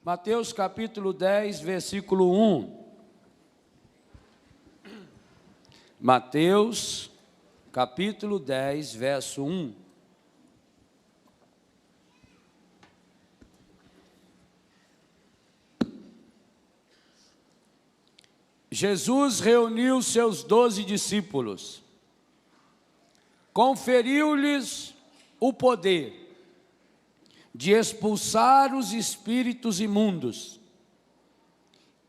Mateus capítulo 10, versículo 1. Mateus capítulo 10, verso 1. Jesus reuniu seus 12 discípulos, conferiu-lhes o poder de expulsar os espíritos imundos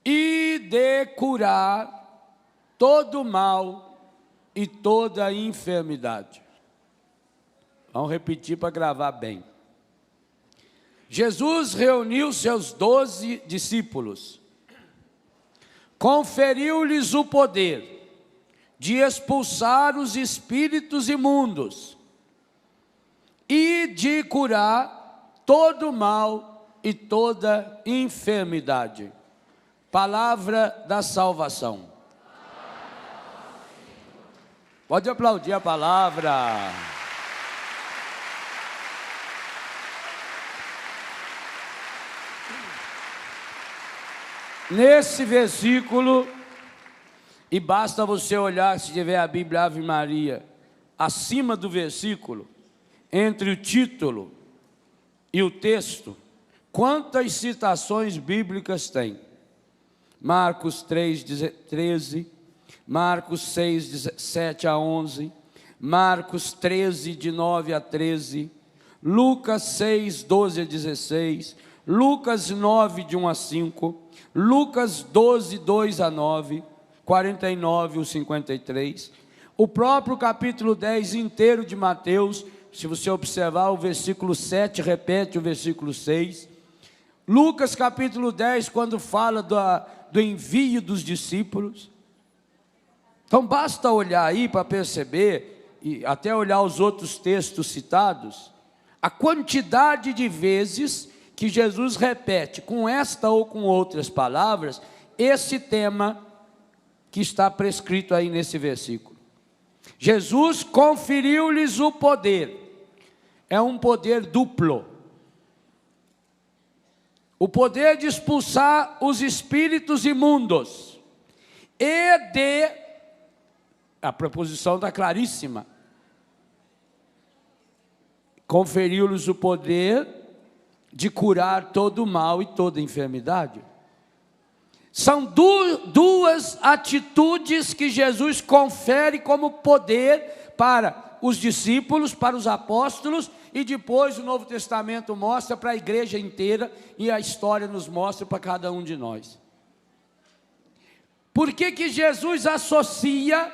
e de curar todo mal e toda enfermidade. Vamos repetir para gravar bem. Jesus reuniu seus 12 discípulos, conferiu-lhes o poder de expulsar os espíritos imundos e de curar todo mal e toda enfermidade. Palavra da salvação. Pode aplaudir a palavra. Nesse versículo, e basta você olhar, se tiver a Bíblia Ave Maria, acima do versículo, entre o título e o texto, quantas citações bíblicas tem? Marcos 3, 13, Marcos 6, 7 a 11, Marcos 13, de 9 a 13, Lucas 6, 12 a 16, Lucas 9, de 1 a 5, Lucas 12, 2 a 9, 49 e 53, o próprio capítulo 10 inteiro de Mateus. Se você observar, o versículo 7 repete o versículo 6. Lucas capítulo 10, quando fala do envio dos discípulos. Então basta olhar aí para perceber, e até olhar os outros textos citados, a quantidade de vezes que Jesus repete, com esta ou com outras palavras, esse tema que está prescrito aí nesse versículo. Jesus conferiu-lhes o poder. É um poder duplo. O poder de expulsar os espíritos imundos e de, a preposição está claríssima, conferiu-lhes o poder de curar todo mal e toda enfermidade. São duas atitudes que Jesus confere como poder para os discípulos, para os apóstolos, e depois o Novo Testamento mostra para a igreja inteira, e a história nos mostra para cada um de nós. Por que Jesus associa,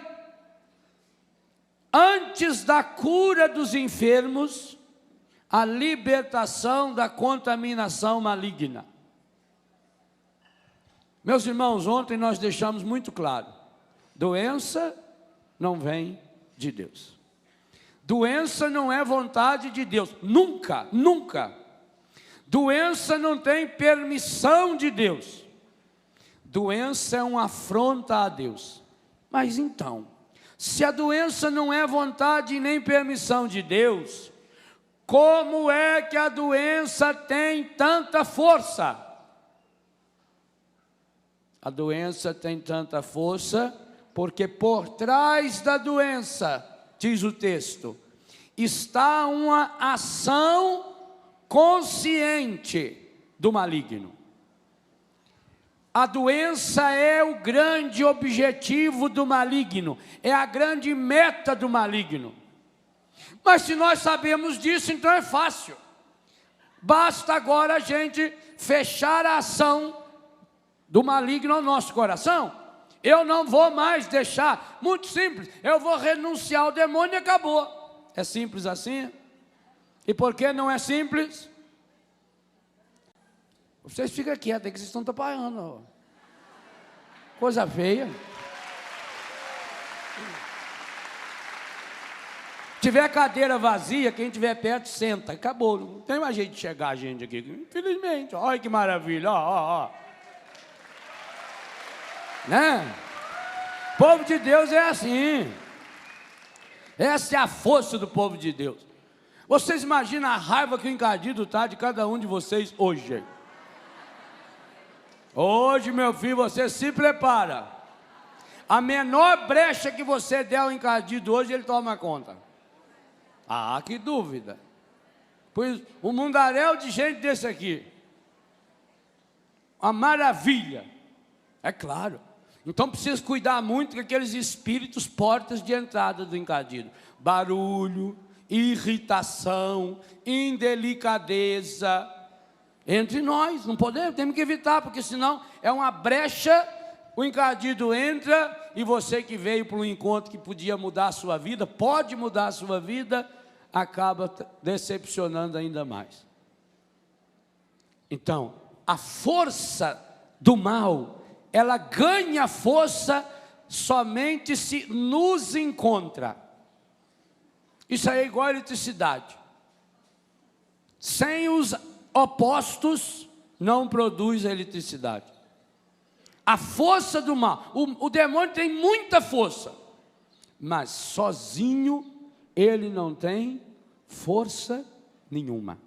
antes da cura dos enfermos, a libertação da contaminação maligna? Meus irmãos, ontem nós deixamos muito claro, doença não vem de Deus. Doença não é vontade de Deus, nunca, nunca. Doença não tem permissão de Deus. Doença é uma afronta a Deus. Mas então, se a doença não é vontade nem permissão de Deus, como é que a doença tem tanta força? A doença tem tanta força porque por trás da doença, diz o texto, está uma ação consciente do maligno. A doença é o grande objetivo do maligno, é a grande meta do maligno. Mas se nós sabemos disso, então é fácil. Basta agora a gente fechar a ação do maligno ao nosso coração. Eu não vou mais deixar, muito simples, eu vou renunciar ao demônio e acabou. É simples assim? E por que não é simples? Vocês ficam quietos, é que vocês estão atrapalhando. Coisa feia. Tiver cadeira vazia, quem estiver perto, senta, acabou. Não tem mais jeito de chegar a gente aqui, infelizmente. Olha que maravilha, ó. Né? O povo de Deus é assim. Essa é a força do povo de Deus. Vocês imaginam a raiva que o encardido está de cada um de vocês hoje? Hoje, meu filho, você se prepara. A menor brecha que você der ao encardido hoje, ele toma conta. Ah, que dúvida. Pois um mundaréu de gente desse aqui. Uma maravilha. É claro. Então precisa cuidar muito com aqueles espíritos portas de entrada do encardido. Barulho, irritação, indelicadeza. Entre nós, não podemos, temos que evitar, porque senão é uma brecha, o encardido entra e você que veio para um encontro que podia mudar a sua vida, pode mudar a sua vida, acaba decepcionando ainda mais. Então, a força do mal, ela ganha força somente se nos encontra. Isso aí é igual a eletricidade. Sem os opostos, não produz eletricidade. A força do mal, o demônio tem muita força, mas sozinho ele não tem força nenhuma.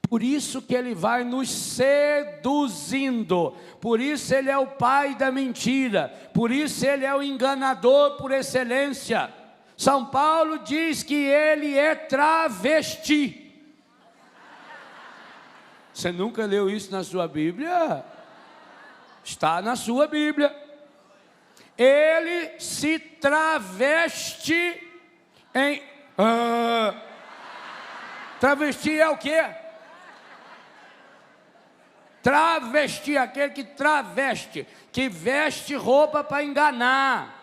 Por isso que ele vai nos seduzindo, por isso ele é o pai da mentira, por isso ele é o enganador por excelência. São Paulo diz que ele é travesti. Você nunca leu isso na sua Bíblia? Está na sua Bíblia. Ele se traveste em... travesti é o quê? Travesti, aquele que traveste, que veste roupa para enganar.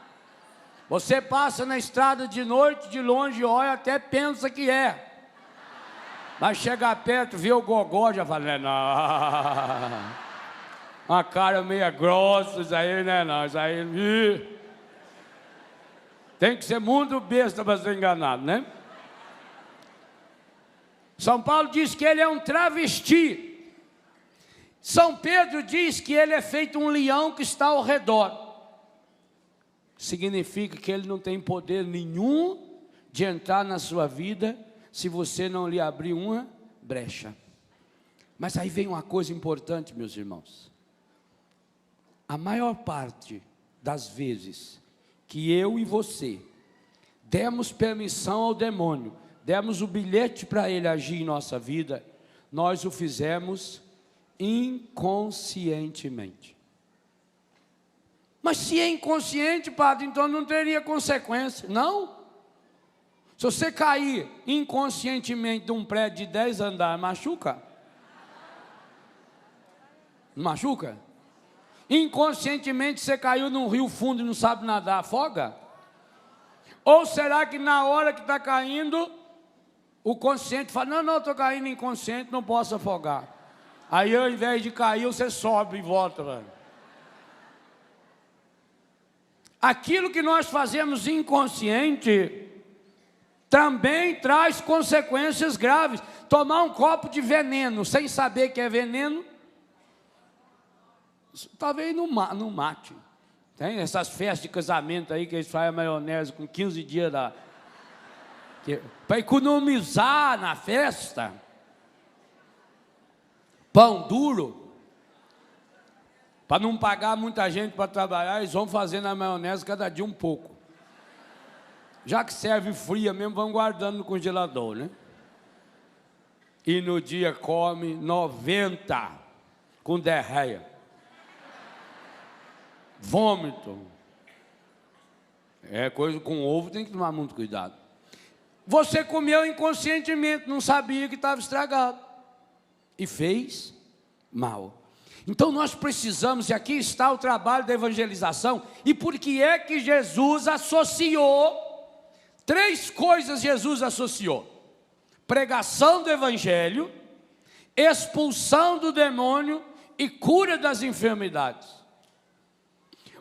Você passa na estrada de noite, de longe, olha, até pensa que é. Mas chega perto, vê o gogó, já fala, não. Uma cara meia grossa, isso aí, né, não, isso aí. Tem que ser muito besta para ser enganado, né? São Paulo diz que ele é um travesti. São Pedro diz que ele é feito um leão que está ao redor. Significa que ele não tem poder nenhum de entrar na sua vida se você não lhe abrir uma brecha. Mas aí vem uma coisa importante, meus irmãos. A maior parte das vezes que eu e você demos permissão ao demônio, demos o bilhete para ele agir em nossa vida, nós o fizemos inconscientemente. Mas se é inconsciente, padre, então não teria consequência. Não. Se você cair inconscientemente de um prédio de 10 andares, machuca? Não machuca? Inconscientemente você caiu num rio fundo e não sabe nadar, afoga? Ou será que na hora que está caindo, o consciente fala, não, estou caindo inconsciente, não posso afogar. Aí ao invés de cair, você sobe e volta, velho. Aquilo que nós fazemos inconsciente também traz consequências graves. Tomar um copo de veneno sem saber que é veneno, talvez não mate. Tem essas festas de casamento aí que eles fazem a maionese com 15 dias para economizar na festa. Pão duro. Para não pagar muita gente para trabalhar, eles vão fazendo a maionese cada dia um pouco. Já que serve fria mesmo, vão guardando no congelador, né? E no dia come 90 com diarreia. Vômito. É coisa com ovo, tem que tomar muito cuidado. Você comeu inconscientemente, não sabia que estava estragado. E fez mal. Então nós precisamos, e aqui está o trabalho da evangelização, e por que é que Jesus associou, 3 coisas Jesus associou: pregação do evangelho, expulsão do demônio e cura das enfermidades.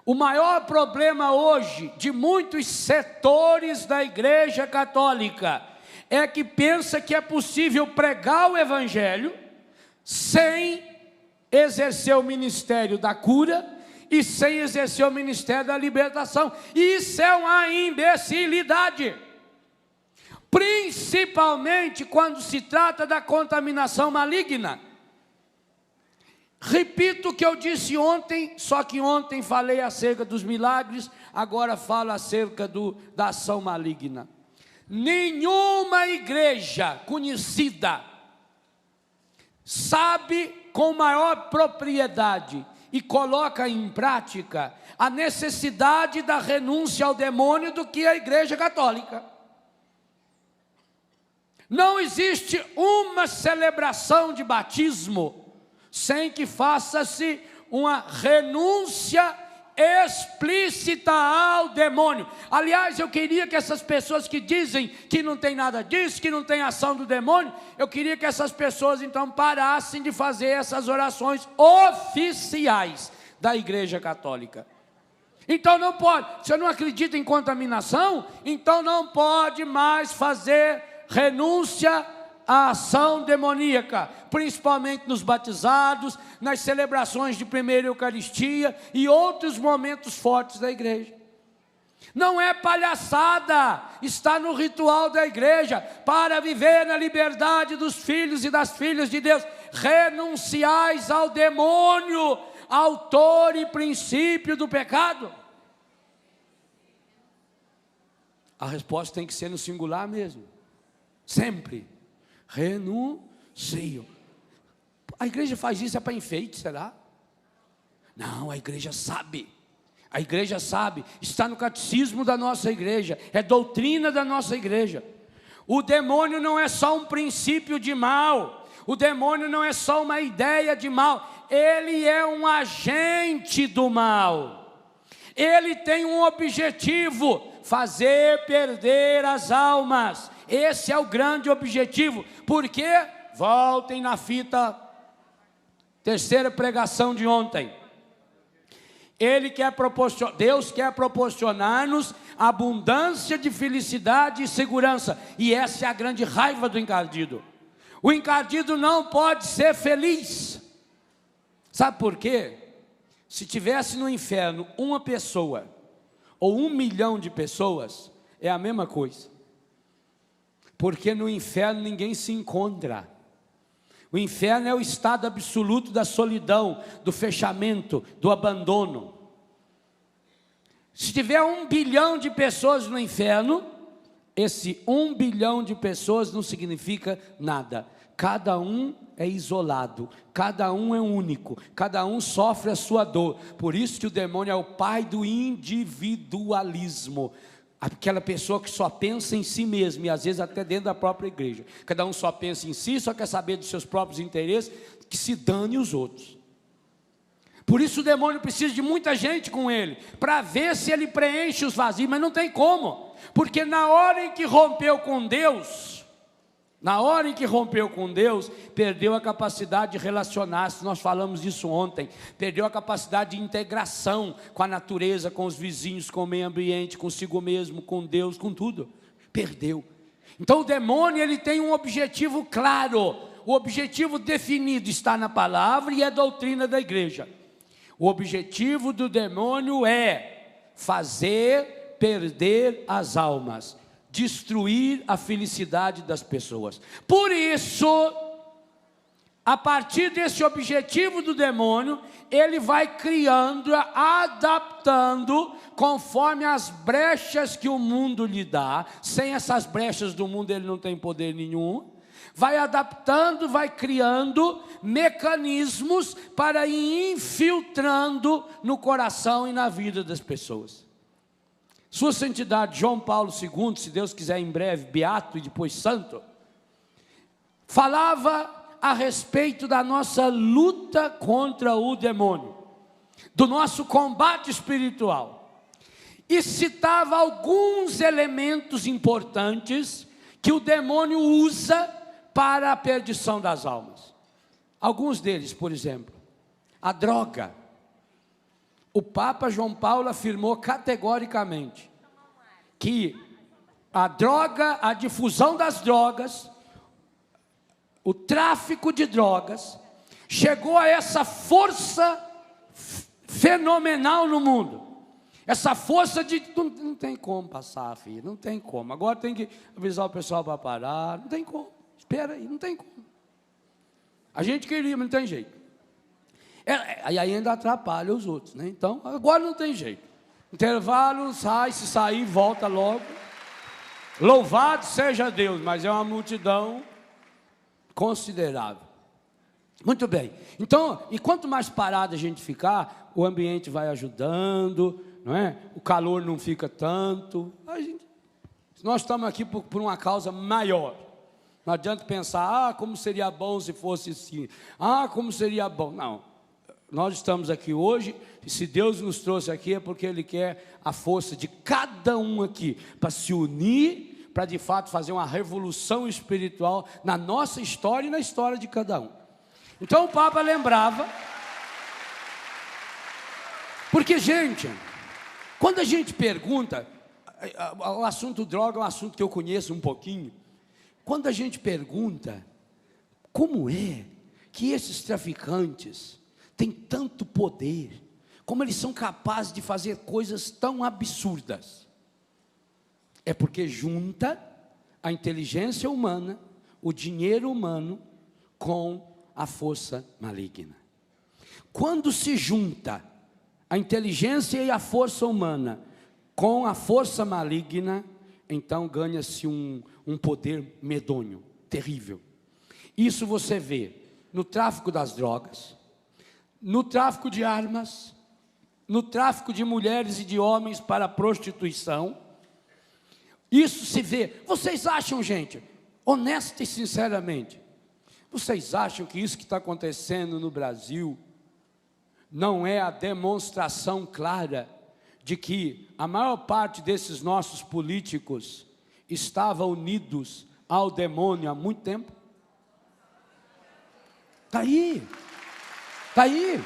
O maior problema hoje de muitos setores da Igreja Católica é que pensa que é possível pregar o evangelho sem exercer o ministério da cura e sem exercer o ministério da libertação. Isso é uma imbecilidade, principalmente quando se trata da contaminação maligna. Repito o que eu disse ontem, só que ontem falei acerca dos milagres, agora falo acerca da ação maligna. Nenhuma igreja conhecida sabe com maior propriedade e coloca em prática a necessidade da renúncia ao demônio do que a Igreja Católica. Não existe uma celebração de batismo sem que faça-se uma renúncia explícita ao demônio. Aliás, eu queria que essas pessoas que dizem que não tem nada disso, que não tem ação do demônio, eu queria que essas pessoas então parassem de fazer essas orações oficiais da Igreja Católica. Então não pode, você não acredita em contaminação? Então não pode mais fazer renúncia à ação demoníaca, principalmente nos batizados, nas celebrações de primeira Eucaristia e outros momentos fortes da igreja. Não é palhaçada, está no ritual da igreja, para viver na liberdade dos filhos e das filhas de Deus. Renunciais ao demônio, autor e princípio do pecado. A resposta tem que ser no singular mesmo, sempre. Renuncio. A igreja faz isso, é para enfeite, será? Não, a igreja sabe. A igreja sabe, está no catecismo da nossa igreja, é doutrina da nossa igreja. O demônio não é só um princípio de mal, o demônio não é só uma ideia de mal, ele é um agente do mal. Ele tem um objetivo: fazer perder as almas. Esse é o grande objetivo. Por quê? Voltem na fita, terceira pregação de ontem. Deus quer proporcionar-nos abundância de felicidade e segurança. E essa é a grande raiva do encardido. O encardido não pode ser feliz. Sabe por quê? Se tivesse no inferno uma pessoa ou 1 milhão de pessoas, é a mesma coisa. Porque no inferno ninguém se encontra. O inferno é o estado absoluto da solidão, do fechamento, do abandono. Se tiver 1 bilhão de pessoas no inferno, esse 1 bilhão de pessoas não significa nada. Cada um é isolado, cada um é único, cada um sofre a sua dor. Por isso que o demônio é o pai do individualismo. Aquela pessoa que só pensa em si mesmo, e às vezes até dentro da própria igreja. Cada um só pensa em si, só quer saber dos seus próprios interesses, que se dane os outros. Por isso o demônio precisa de muita gente com ele, para ver se ele preenche os vazios, mas não tem como. Porque na hora em que rompeu com Deus, perdeu a capacidade de relacionar-se. Nós falamos disso ontem. Perdeu a capacidade de integração com a natureza, com os vizinhos, com o meio ambiente, consigo mesmo, com Deus, com tudo. Perdeu. Então o demônio, ele tem um objetivo claro. O objetivo definido está na palavra e é doutrina da igreja. O objetivo do demônio é fazer perder as almas, destruir a felicidade das pessoas. Por isso, a partir desse objetivo do demônio, ele vai criando, adaptando, conforme as brechas que o mundo lhe dá. Sem essas brechas do mundo, ele não tem poder nenhum. Vai adaptando, vai criando mecanismos para ir infiltrando no coração e na vida das pessoas. Sua Santidade João Paulo II, se Deus quiser em breve, beato e depois santo, falava a respeito da nossa luta contra o demônio, do nosso combate espiritual, e citava alguns elementos importantes que o demônio usa para a perdição das almas. Alguns deles, por exemplo, a droga. O Papa João Paulo afirmou categoricamente que a droga, a difusão das drogas, o tráfico de drogas, chegou a essa força fenomenal no mundo. Essa força de, não tem como passar, filho, não tem como. Agora tem que avisar o pessoal para parar, não tem como. Espera aí, não tem como. A gente queria, mas não tem jeito. Aí ainda atrapalha os outros, né? Então, agora não tem jeito. Intervalo, sai, se sair, volta logo. Louvado seja Deus, mas é uma multidão considerável. Muito bem. Então, e quanto mais parado a gente ficar, o ambiente vai ajudando, não é? O calor não fica tanto. Nós estamos aqui por uma causa maior. Não adianta pensar, como seria bom se fosse assim. Como seria bom. Não. Nós estamos aqui hoje, e se Deus nos trouxe aqui é porque Ele quer a força de cada um aqui, para se unir, para de fato fazer uma revolução espiritual na nossa história e na história de cada um. Então o Papa lembrava, porque gente, quando a gente pergunta, o assunto droga é um assunto que eu conheço um pouquinho, quando a gente pergunta, como é que esses traficantes têm tanto poder, como eles são capazes de fazer coisas tão absurdas? É porque junta a inteligência humana, o dinheiro humano, com a força maligna. Quando se junta a inteligência e a força humana com a força maligna, então ganha-se um poder medonho, terrível. Isso você vê no tráfico das drogas, no tráfico de armas, no tráfico de mulheres e de homens para a prostituição. Isso se vê. Vocês acham, gente, honesta e sinceramente, vocês acham que isso que está acontecendo no Brasil não é a demonstração clara de que a maior parte desses nossos políticos estavam unidos ao demônio há muito tempo? Está aí, está aí.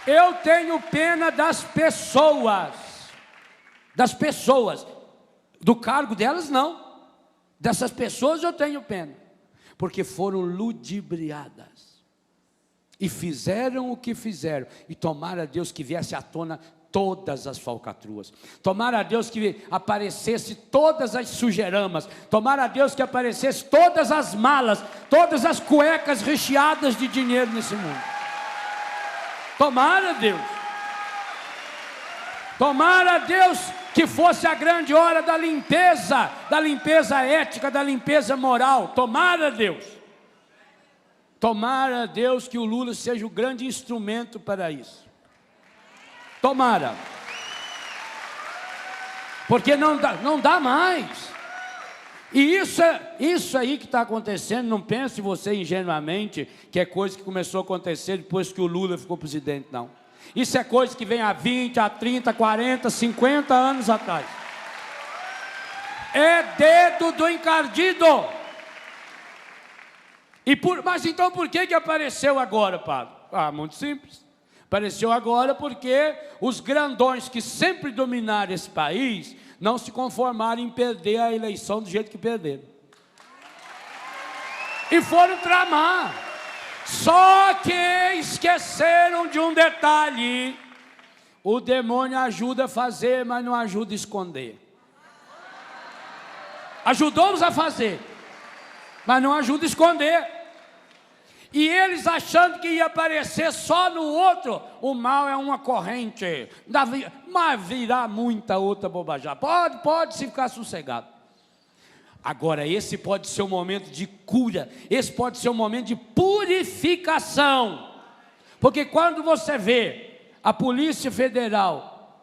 Eu tenho pena das pessoas, do cargo delas não. Dessas pessoas eu tenho pena, porque foram ludibriadas, e fizeram o que fizeram, e tomara a Deus que viesse à tona todas as falcatruas, tomara a Deus que aparecesse todas as sujeiramas, tomara a Deus que aparecesse todas as malas, todas as cuecas recheadas de dinheiro nesse mundo, tomara a Deus que fosse a grande hora da limpeza ética, da limpeza moral. Tomara a Deus que o Lula seja o grande instrumento para isso. Tomara. Porque não dá mais. E isso aí que está acontecendo, não pense você ingenuamente que é coisa que começou a acontecer depois que o Lula ficou presidente, não. Isso é coisa que vem há 20, há 30, 40, 50 anos atrás. É dedo do encardido. Mas então por que apareceu agora, padre? Muito simples. Apareceu agora porque os grandões que sempre dominaram esse país não se conformaram em perder a eleição do jeito que perderam. E foram tramar. Só que esqueceram de um detalhe: o demônio ajuda a fazer, mas não ajuda a esconder. Ajudou-nos a fazer, mas não ajuda a esconder. E eles achando que ia aparecer só no outro, o mal é uma corrente, mas virá muita outra bobagem. Pode se ficar sossegado. Agora, esse pode ser um momento de cura, esse pode ser um momento de purificação, porque quando você vê a Polícia Federal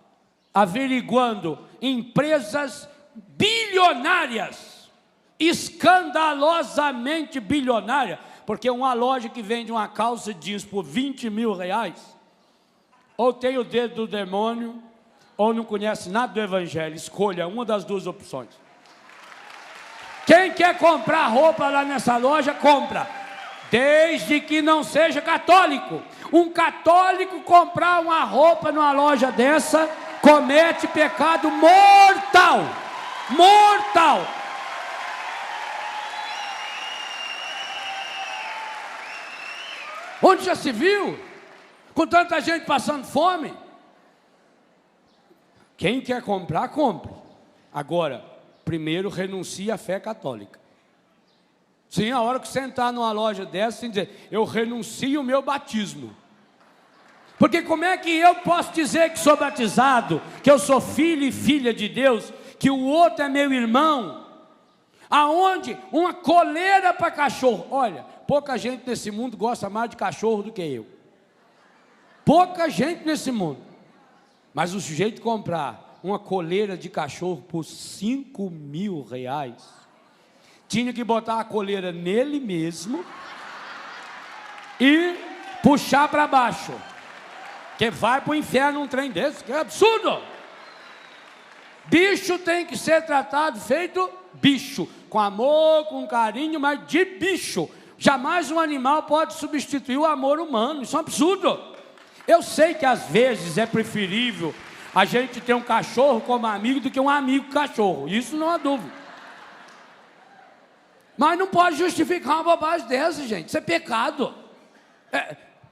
averiguando empresas bilionárias, escandalosamente bilionárias, porque uma loja que vende uma calça jeans por 20 mil reais, ou tem o dedo do demônio, ou não conhece nada do Evangelho. Escolha uma das duas opções. Quem quer comprar roupa lá nessa loja, compra, desde que não seja católico. Um católico comprar uma roupa numa loja dessa, comete pecado mortal. Mortal. Onde já se viu? Com tanta gente passando fome. Quem quer comprar, compre. Agora, primeiro renuncie à fé católica. Sim, a hora que você entrar numa loja dessa, você tem que dizer, eu renuncio o meu batismo. Porque como é que eu posso dizer que sou batizado, que eu sou filho e filha de Deus, que o outro é meu irmão, aonde uma coleira para cachorro, olha, pouca gente nesse mundo gosta mais de cachorro do que eu, pouca gente nesse mundo, mas o sujeito comprar uma coleira de cachorro por R$ 5.000, tinha que botar a coleira nele mesmo e puxar para baixo, que vai para o inferno um trem desse, que é absurdo. Bicho tem que ser tratado feito bicho, com amor, com carinho, mas de bicho. Jamais um animal pode substituir o amor humano, isso é um absurdo. Eu sei que às vezes é preferível a gente ter um cachorro como amigo do que um amigo cachorro, isso não há dúvida. Mas não pode justificar uma bobagem dessa, gente, isso é pecado.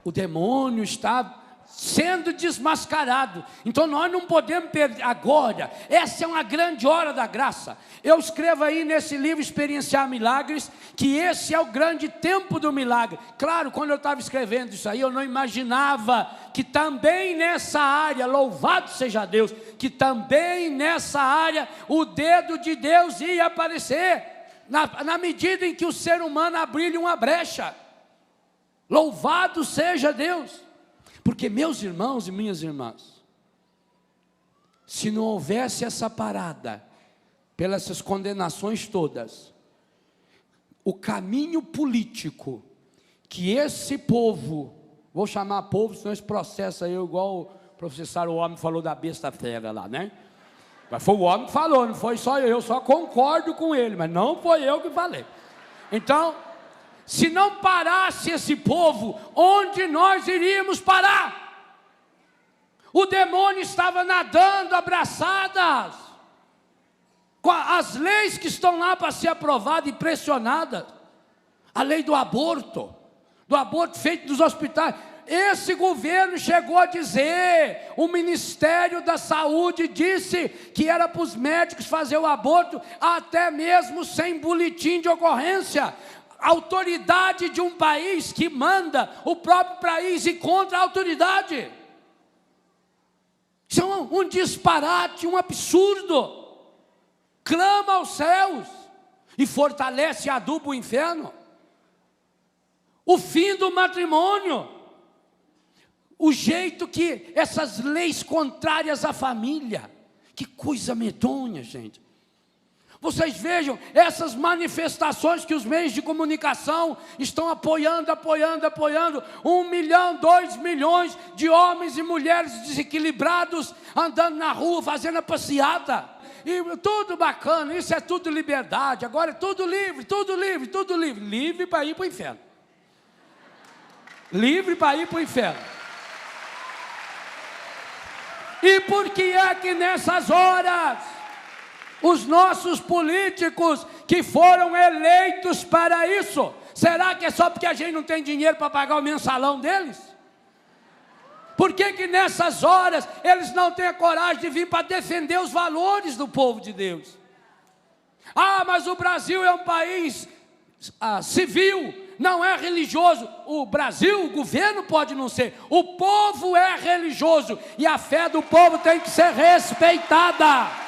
O demônio está sendo desmascarado, então nós não podemos perder agora. Essa é uma grande hora da graça. Eu escrevo aí nesse livro Experienciar Milagres, que esse é o grande tempo do milagre. Claro, quando eu estava escrevendo isso aí, eu não imaginava que também nessa área, louvado seja Deus, que também nessa área o dedo de Deus ia aparecer, na medida em que o ser humano abrir uma brecha. Louvado seja Deus. Porque, meus irmãos e minhas irmãs, se não houvesse essa parada, pelas essas condenações todas, o caminho político que esse povo, vou chamar povo, senão esse processo aí, igual o professor o homem falou da besta fera lá, né? Mas foi o homem que falou, não foi só eu só concordo com ele, mas não foi eu que falei. Então, se não parasse esse povo, onde nós iríamos parar? O demônio estava nadando abraçadas com as leis que estão lá para ser aprovadas e pressionadas. A lei do aborto feito nos hospitais. Esse governo chegou a dizer, o Ministério da Saúde disse que era para os médicos fazer o aborto até mesmo sem boletim de ocorrência. Autoridade de um país que manda o próprio país e contra a autoridade. Isso é um disparate, um absurdo. Clama aos céus e fortalece e aduba o inferno. O fim do matrimônio, o jeito que essas leis contrárias à família, que coisa medonha, gente. Vocês vejam essas manifestações que os meios de comunicação estão apoiando. 1 milhão, 2 milhões de homens e mulheres desequilibrados andando na rua, fazendo a passeata. E tudo bacana, isso é tudo liberdade. Agora é tudo livre, tudo livre, tudo livre. Livre para ir para o inferno. Livre para ir para o inferno. E por que é que nessas horas os nossos políticos que foram eleitos para isso, será que é só porque a gente não tem dinheiro para pagar o mensalão deles? Por que nessas horas eles não têm a coragem de vir para defender os valores do povo de Deus? Ah, mas o Brasil é um país civil, não é religioso. O Brasil, o governo pode não ser, o povo é religioso e a fé do povo tem que ser respeitada.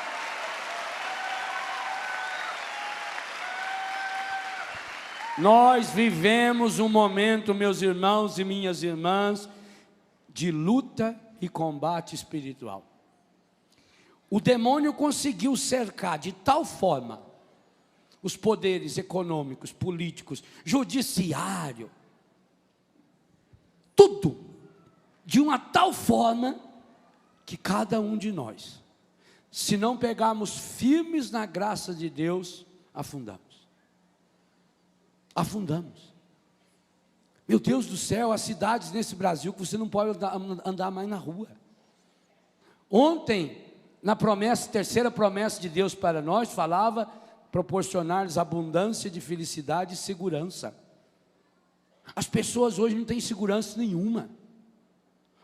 Nós vivemos um momento, meus irmãos e minhas irmãs, de luta e combate espiritual. O demônio conseguiu cercar de tal forma os poderes econômicos, políticos, judiciário, tudo, de uma tal forma que cada um de nós, se não pegarmos firmes na graça de Deus, afundamos. Meu Deus do céu, há cidades nesse Brasil que você não pode andar mais na rua. Ontem, na promessa, terceira promessa de Deus para nós, falava proporcionar-lhes abundância de felicidade e segurança. As pessoas hoje não têm segurança nenhuma.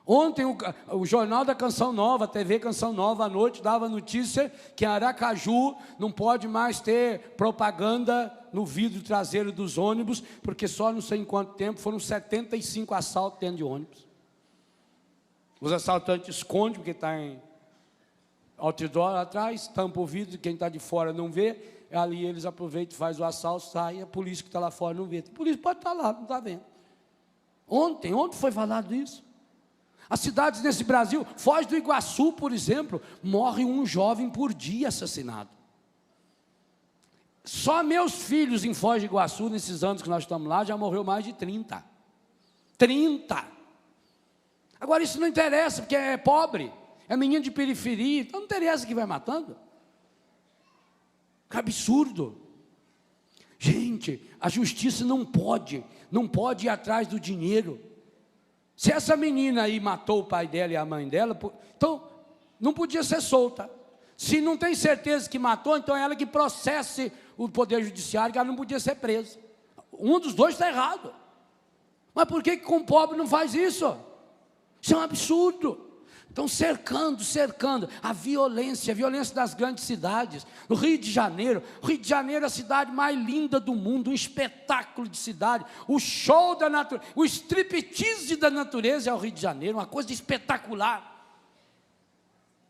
Ontem o Jornal da Canção Nova, a TV Canção Nova, à noite, dava notícia que em Aracaju não pode mais ter propaganda no vidro traseiro dos ônibus, porque só não sei em quanto tempo foram 75 assaltos dentro de ônibus. Os assaltantes escondem, porque está em outdoor atrás, tampa o vidro, quem está de fora não vê, ali eles aproveitam, faz o assalto, sai, a polícia que está lá fora não vê. A polícia pode estar lá, não está vendo. Ontem foi falado isso. As cidades nesse Brasil, Foz do Iguaçu, por exemplo, morre um jovem por dia assassinado. Só meus filhos em Foz do Iguaçu, nesses anos que nós estamos lá, já morreu mais de 30. 30! Agora isso não interessa, porque é pobre, é menino de periferia, então não interessa que vai matando. Que absurdo. Gente, a justiça não pode ir atrás do dinheiro. Se essa menina aí matou o pai dela e a mãe dela, então não podia ser solta. Se não tem certeza que matou, então é ela que processe o Poder Judiciário, que ela não podia ser presa. Um dos dois está errado. Mas por que com o pobre não faz isso? Isso é um absurdo. Estão cercando a violência das grandes cidades. No Rio de Janeiro é a cidade mais linda do mundo, um espetáculo de cidade, o show da natureza, o striptease da natureza é o Rio de Janeiro, uma coisa espetacular.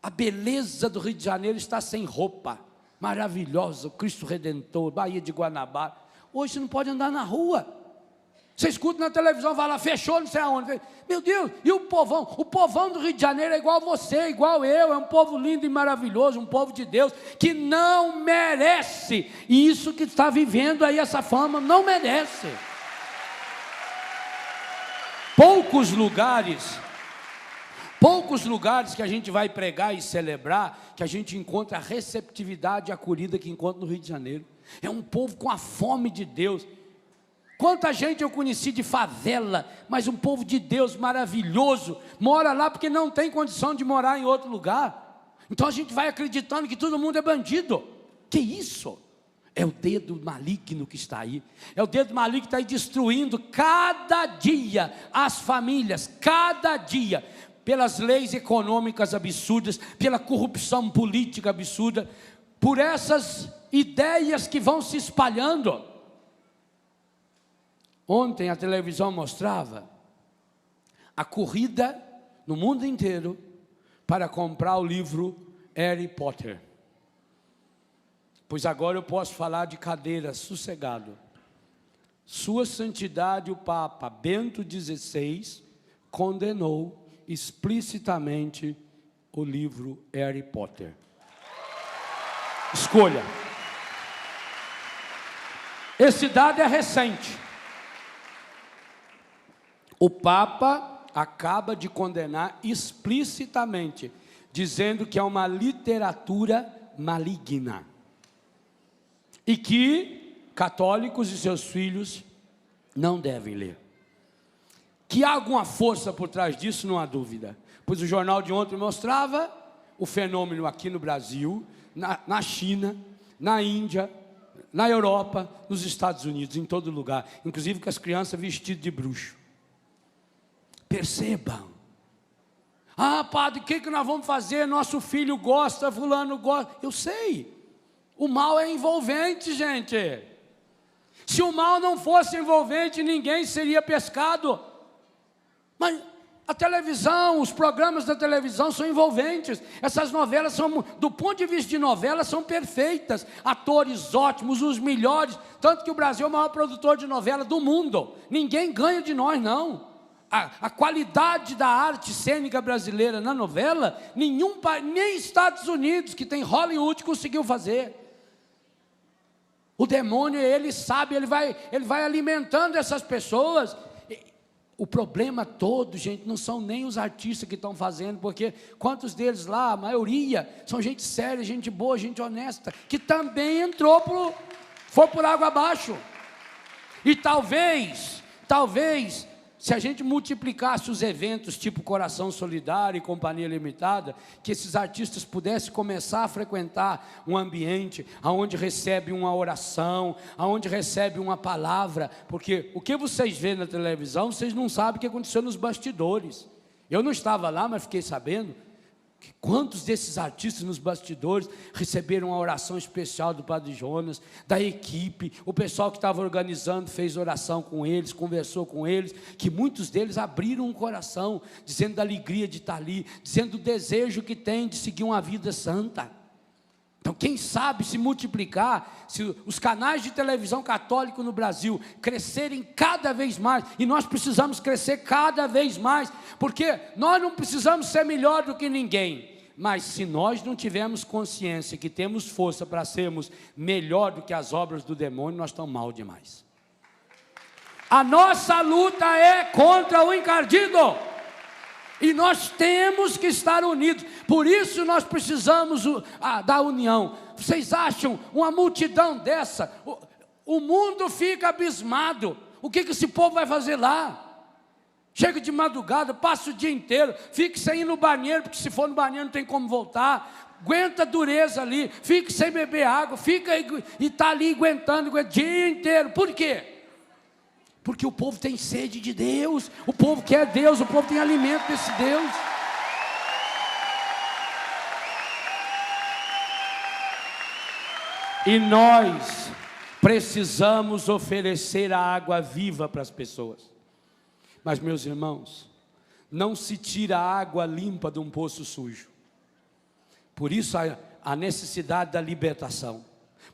A beleza do Rio de Janeiro está sem roupa, maravilhosa, o Cristo Redentor, Baía de Guanabara. Hoje você não pode andar na rua. Você escuta na televisão, vai lá, fechou, não sei aonde. Meu Deus, e o povão do Rio de Janeiro é igual você, igual eu, é um povo lindo e maravilhoso, um povo de Deus, que não merece isso que está vivendo aí, essa fama, não merece. Poucos lugares que a gente vai pregar e celebrar, que a gente encontra a receptividade e acolhida que encontra no Rio de Janeiro. É um povo com a fome de Deus. Quanta gente eu conheci de favela, mas um povo de Deus maravilhoso, mora lá porque não tem condição de morar em outro lugar. Então a gente vai acreditando que todo mundo é bandido. Que isso? É o dedo maligno que está aí. É o dedo maligno que está aí destruindo cada dia as famílias, cada dia, pelas leis econômicas absurdas, pela corrupção política absurda, por essas ideias que vão se espalhando. Ontem a televisão mostrava a corrida no mundo inteiro para comprar o livro Harry Potter. Pois agora eu posso falar de cadeira, sossegado. Sua Santidade o Papa Bento XVI condenou explicitamente o livro Harry Potter. Escolha. Esse dado é recente. O Papa acaba de condenar explicitamente, dizendo que é uma literatura maligna e que católicos e seus filhos não devem ler. Que há alguma força por trás disso, não há dúvida, pois o jornal de ontem mostrava o fenômeno aqui no Brasil, na China, na Índia, na Europa, nos Estados Unidos, em todo lugar, inclusive com as crianças vestidas de bruxo. Percebam. Ah, padre, o que nós vamos fazer? Nosso filho gosta, fulano gosta. Eu sei. O mal é envolvente, gente. Se o mal não fosse envolvente, ninguém seria pescado. Mas a televisão, os programas da televisão são envolventes. Essas novelas são, do ponto de vista de novelas, são perfeitas. Atores ótimos, os melhores. Tanto que o Brasil é o maior produtor de novela do mundo. Ninguém ganha de nós, não. A qualidade da arte cênica brasileira na novela, nem Estados Unidos, que tem Hollywood, conseguiu fazer. O demônio, ele sabe, ele vai alimentando essas pessoas. O problema todo, gente, não são nem os artistas que estão fazendo, porque quantos deles lá, a maioria, são gente séria, gente boa, gente honesta, que também foi por água abaixo. E talvez, se a gente multiplicasse os eventos tipo Coração Solidário e Companhia Limitada, que esses artistas pudessem começar a frequentar um ambiente onde recebe uma oração, onde recebe uma palavra, porque o que vocês vêem na televisão, vocês não sabem o que aconteceu nos bastidores. Eu não estava lá, mas fiquei sabendo que quantos desses artistas nos bastidores receberam uma oração especial do Padre Jonas, da equipe, o pessoal que estava organizando fez oração com eles, conversou com eles, que muitos deles abriram o coração, dizendo da alegria de estar ali, dizendo do desejo que tem de seguir uma vida santa. Então, quem sabe se multiplicar, se os canais de televisão católico no Brasil crescerem cada vez mais, e nós precisamos crescer cada vez mais, porque nós não precisamos ser melhor do que ninguém, mas se nós não tivermos consciência que temos força para sermos melhor do que as obras do demônio, nós estamos mal demais. A nossa luta é contra o encardido. E nós temos que estar unidos. Por isso nós precisamos da união. Vocês acham uma multidão dessa? O mundo fica abismado. O que esse povo vai fazer lá? Chega de madrugada, passa o dia inteiro, fica sem ir no banheiro, porque se for no banheiro não tem como voltar. Aguenta a dureza ali, fica sem beber água, fica e está ali aguentando o dia inteiro. Por quê? Porque o povo tem sede de Deus, o povo quer Deus, o povo tem alimento desse Deus. E nós precisamos oferecer a água viva para as pessoas. Mas, meus irmãos, não se tira a água limpa de um poço sujo. Por isso a necessidade da libertação.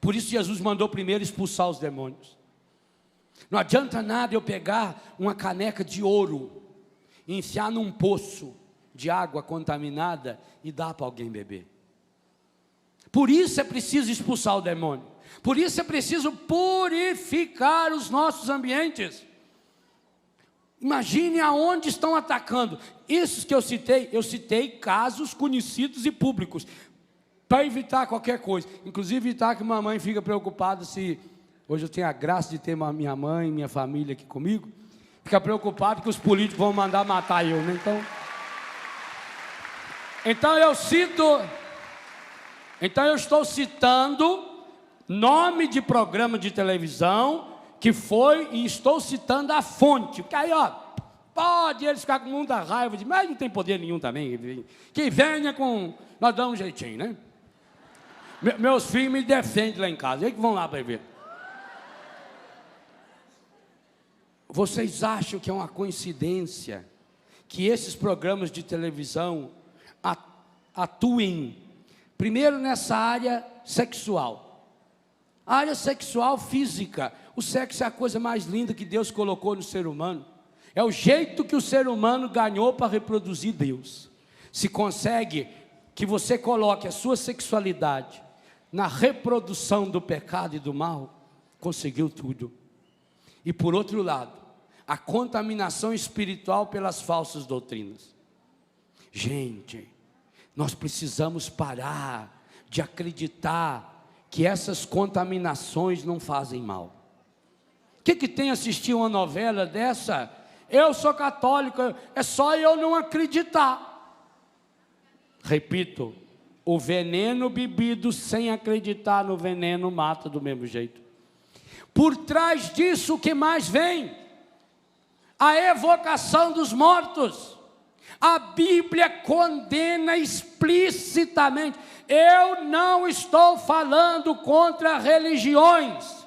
Por isso Jesus mandou primeiro expulsar os demônios. Não adianta nada eu pegar uma caneca de ouro, enfiar num poço de água contaminada e dar para alguém beber. Por isso é preciso expulsar o demônio. Por isso é preciso purificar os nossos ambientes. Imagine aonde estão atacando. Esses que eu citei casos conhecidos e públicos, para evitar qualquer coisa. Inclusive evitar que mamãe fica preocupada se... Hoje eu tenho a graça de ter minha mãe, minha família aqui comigo. Fica preocupado que os políticos vão mandar matar eu, né? Então eu estou citando nome de programa de televisão que foi, e estou citando a fonte. Porque aí, pode eles ficar com muita raiva, mas não tem poder nenhum também. Que venha com... Nós damos um jeitinho, né? Meus filhos me defendem lá em casa. Eles que vão lá para ver. Vocês acham que é uma coincidência que esses programas de televisão atuem primeiro nessa área sexual? A área sexual física. O sexo é a coisa mais linda que Deus colocou no ser humano. É o jeito que o ser humano ganhou para reproduzir Deus. Se consegue que você coloque a sua sexualidade na reprodução do pecado e do mal, conseguiu tudo. E por outro lado, a contaminação espiritual pelas falsas doutrinas. Gente, nós precisamos parar de acreditar que essas contaminações não fazem mal. O que tem assistir uma novela dessa? Eu sou católico, é só eu não acreditar. Repito, o veneno bebido sem acreditar no veneno mata do mesmo jeito. Por trás disso, o que mais vem? A evocação dos mortos. A Bíblia condena explicitamente. Eu não estou falando contra religiões.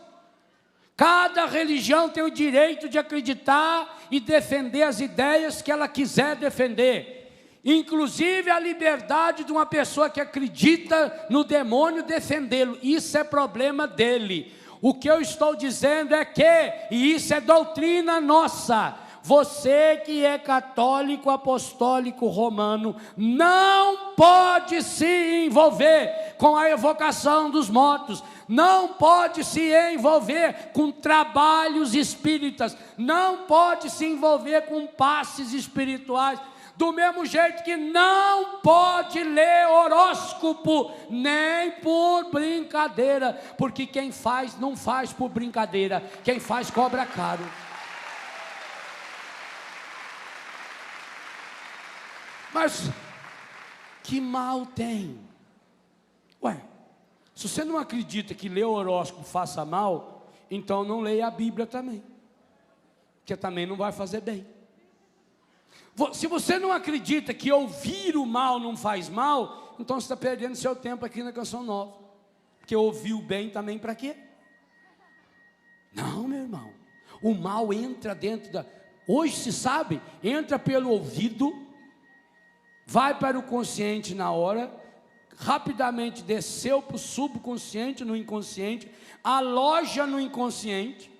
Cada religião tem o direito de acreditar e defender as ideias que ela quiser defender. Inclusive a liberdade de uma pessoa que acredita no demônio defendê-lo. Isso é problema dele. O que eu estou dizendo é que, e isso é doutrina nossa, você que é católico, apostólico, romano, não pode se envolver com a evocação dos mortos, não pode se envolver com trabalhos espíritas, não pode se envolver com passes espirituais, do mesmo jeito que não pode ler horóscopo, nem por brincadeira, porque quem faz, não faz por brincadeira, quem faz cobra caro. Mas que mal tem? Ué, se você não acredita que ler horóscopo faça mal, então não leia a Bíblia também, porque também não vai fazer bem. Se você não acredita que ouvir o mal não faz mal, então você está perdendo seu tempo aqui na Canção Nova. Porque ouvir o bem também para quê? Não, meu irmão. O mal entra dentro da... Hoje se sabe, entra pelo ouvido, vai para o consciente na hora, rapidamente desceu para o subconsciente, no inconsciente, aloja no inconsciente,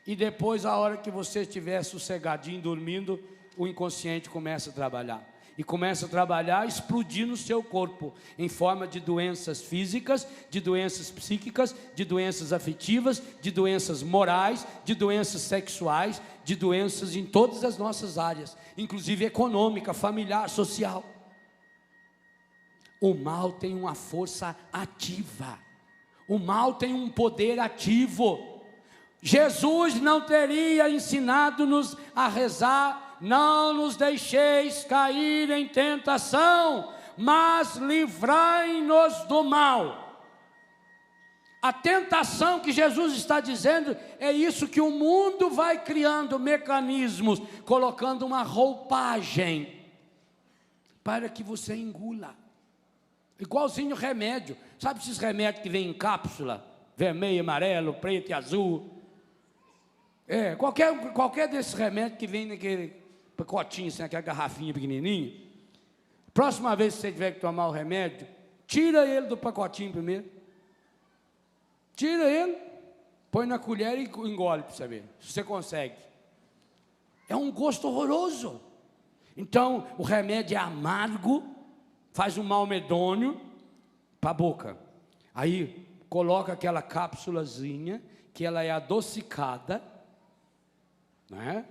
e depois, a hora que você estiver sossegadinho, dormindo, o inconsciente começa a trabalhar. E começa a trabalhar, explodir no seu corpo, em forma de doenças físicas, de doenças psíquicas, de doenças afetivas, de doenças morais, de doenças sexuais, de doenças em todas as nossas áreas, inclusive econômica, familiar, social. O mal tem uma força ativa, o mal tem um poder ativo. Jesus não teria ensinado-nos a rezar: não nos deixeis cair em tentação, mas livrai-nos do mal. A tentação que Jesus está dizendo é isso, que o mundo vai criando mecanismos, colocando uma roupagem para que você engula. Igualzinho remédio. Sabe esses remédios que vêm em cápsula? Vermelho, amarelo, preto e azul. Qualquer desses remédios que vem naquele pacotinho, assim, aquela garrafinha pequenininha. Próxima vez que você tiver que tomar o remédio, tira ele do pacotinho primeiro. Tira ele, põe na colher e engole para você ver, se você consegue. É um gosto horroroso. Então, o remédio é amargo, faz um mal medonho para a boca. Aí, coloca aquela cápsulazinha, que ela é adocicada, né?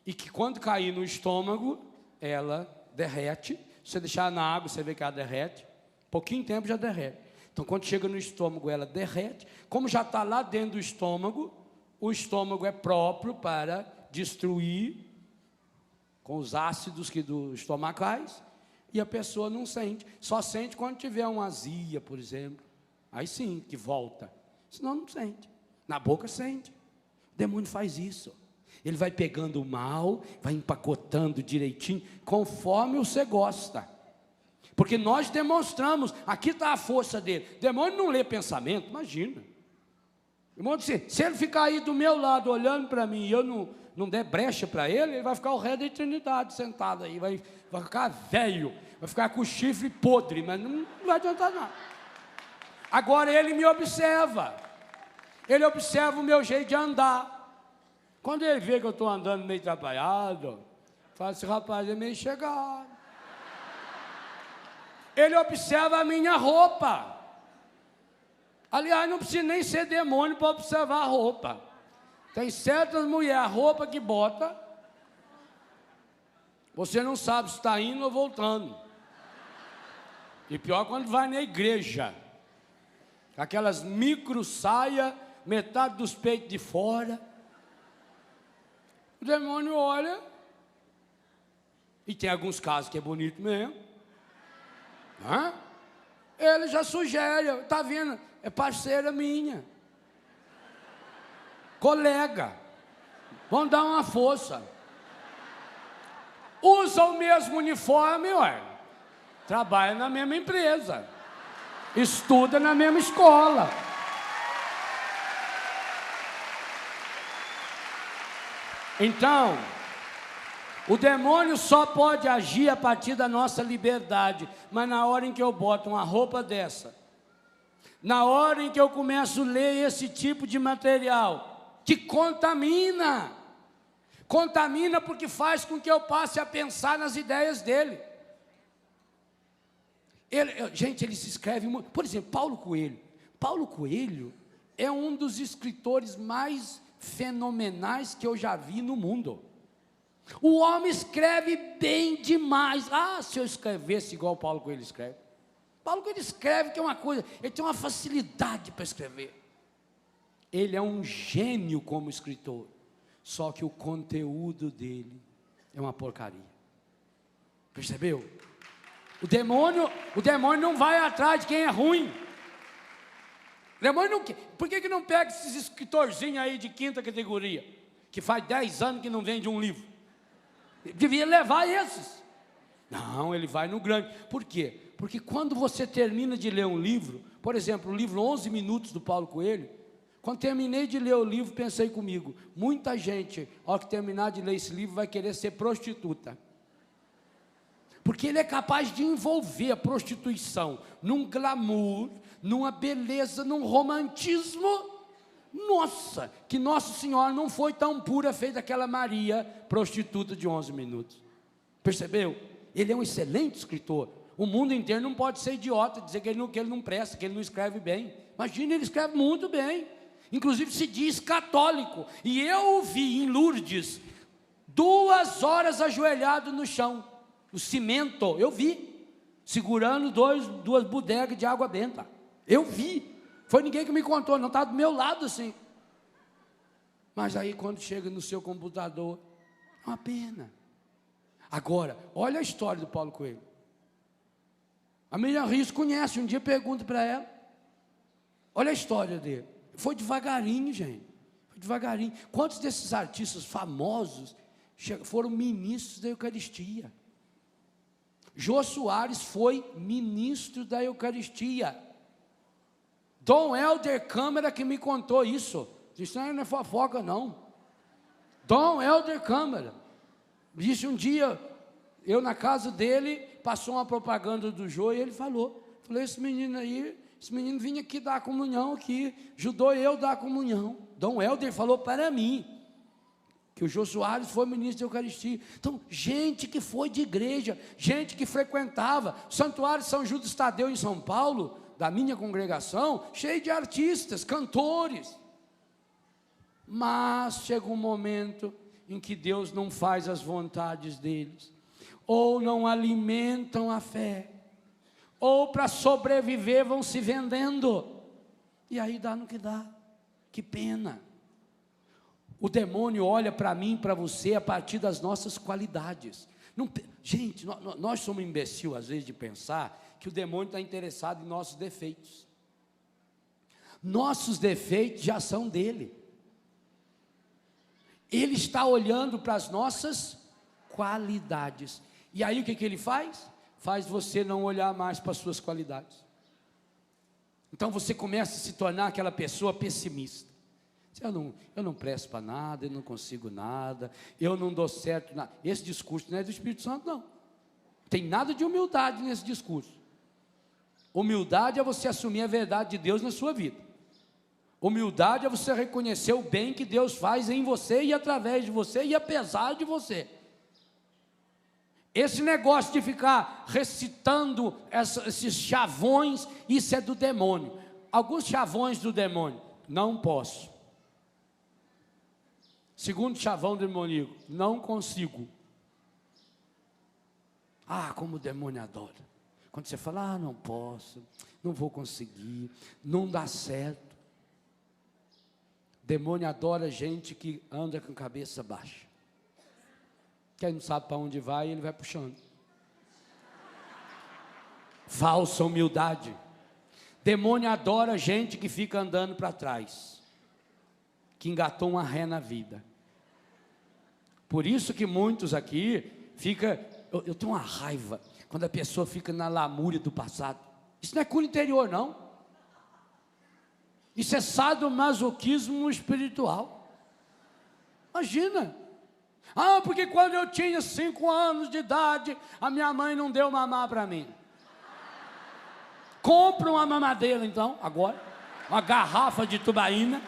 E que quando cair no estômago, ela derrete. Se você deixar na água, você vê que ela derrete. Pouquinho tempo já derrete. Então, quando chega no estômago, ela derrete. Como já está lá dentro do estômago, o estômago é próprio para destruir com os ácidos estomacais, e a pessoa não sente. Só sente quando tiver uma azia, por exemplo. Aí sim, que volta. Senão não sente. Na boca sente. O demônio faz isso. Ele vai pegando o mal, vai empacotando direitinho, conforme você gosta. Porque nós demonstramos, aqui está a força dele. O demônio não lê pensamento, imagina. O demônio, se ele ficar aí do meu lado, olhando para mim, e eu não der brecha para ele, ele vai ficar o resto da eternidade sentado aí, vai ficar velho, vai ficar com o chifre podre, mas não vai adiantar nada. Agora ele me observa. Ele observa o meu jeito de andar. Quando ele vê que eu estou andando meio atrapalhado, fala: esse rapaz é meio chegado. Ele observa a minha roupa. Aliás, não precisa nem ser demônio para observar a roupa. Tem certas mulheres, a roupa que bota, você não sabe se está indo ou voltando. E pior quando vai na igreja. Aquelas micro saias, metade dos peitos de fora. O demônio olha, e tem alguns casos que é bonito mesmo. Ele já sugere: está vendo, é parceira minha, colega, vamos dar uma força. Usa o mesmo uniforme, trabalha na mesma empresa, estuda na mesma escola. Então, o demônio só pode agir a partir da nossa liberdade. Mas na hora em que eu boto uma roupa dessa, na hora em que eu começo a ler esse tipo de material, que contamina porque faz com que eu passe a pensar nas ideias dele. Ele se escreve muito. Por exemplo, Paulo Coelho. Paulo Coelho é um dos escritores mais fenomenais que eu já vi no mundo. O homem escreve bem demais. Se eu escrevesse igual o Paulo Coelho escreve. Paulo Coelho escreve que é uma coisa, ele tem uma facilidade para escrever. Ele é um gênio como escritor, só que o conteúdo dele é uma porcaria. Percebeu? O demônio não vai atrás de quem é ruim. O demônio não quer. Por que não pega esses escritorzinhos aí de quinta categoria, que faz 10 anos que não vende um livro? devia levar esses. Não, ele vai no grande. Por quê? Porque quando você termina de ler um livro, por exemplo, o livro 11 Minutos do Paulo Coelho, quando terminei de ler o livro, pensei comigo, muita gente, ao que terminar de ler esse livro, vai querer ser prostituta. Porque ele é capaz de envolver a prostituição num glamour, numa beleza, num romantismo. Nossa, que Nossa Senhora não foi tão pura, fez aquela Maria prostituta de 11 minutos. Percebeu? Ele é um excelente escritor. O mundo inteiro não pode ser idiota, dizer que ele não presta, que ele não escreve bem. Imagina, ele escreve muito bem. Inclusive se diz católico. E eu o vi em Lourdes, 2 horas ajoelhado no chão, no cimento, eu vi, segurando 2 bodegas de água benta. Eu vi. Foi ninguém que me contou, não, estava do meu lado assim. Mas aí quando chega no seu computador, é uma pena. Agora, olha a história do Paulo Coelho. A Miriam Ries conhece, um dia pergunta para ela. Olha a história dele. Foi devagarinho, gente. Foi devagarinho. Quantos desses artistas famosos foram ministros da Eucaristia? Jô Soares foi ministro da Eucaristia. Dom Helder Câmara que me contou isso. Isso não é fofoca, não. Dom Helder Câmara disse um dia, eu na casa dele, passou uma propaganda do Jô e ele falou, esse menino aí, esse menino vinha aqui dar a comunhão aqui, ajudou eu a dar a comunhão. Dom Helder falou para mim, que o Jô Soares foi ministro da Eucaristia. Então, gente que foi de igreja, gente que frequentava, o Santuário São Judas Tadeu em São Paulo, da minha congregação, cheio de artistas, cantores. Mas chega um momento em que Deus não faz as vontades deles, ou não alimentam a fé, ou para sobreviver vão se vendendo, e aí dá no que dá. Que pena. O demônio olha para mim e para você a partir das nossas qualidades. Não, gente, nós somos imbecil às vezes de pensar que o demônio está interessado em nossos defeitos. Nossos defeitos já são dele. Ele está olhando para as nossas qualidades. E aí o que ele faz? Faz você não olhar mais para as suas qualidades. Então você começa a se tornar aquela pessoa pessimista. Eu não presto para nada, eu não consigo nada, eu não dou certo nada. Esse discurso não é do Espírito Santo, não. Tem nada de humildade nesse discurso. Humildade é você assumir a verdade de Deus na sua vida. Humildade é você reconhecer o bem que Deus faz em você e através de você e apesar de você. Esse negócio de ficar recitando esses chavões, isso é do demônio. Alguns chavões do demônio, não posso. Segundo chavão demoníaco, não consigo. Como o demônio adora. Quando você fala, não posso, não vou conseguir, não dá certo. Demônio adora gente que anda com a cabeça baixa. Quem não sabe para onde vai, ele vai puxando. Falsa humildade. Demônio adora gente que fica andando para trás, que engatou uma ré na vida. Por isso que muitos aqui ficam, eu tenho uma raiva quando a pessoa fica na lamúria do passado. Isso não é cura interior, não. Isso é sadomasoquismo espiritual. Imagina. Porque quando eu tinha 5 anos de idade, a minha mãe não deu mamar para mim. Compra uma mamadeira então, agora, uma garrafa de tubaína.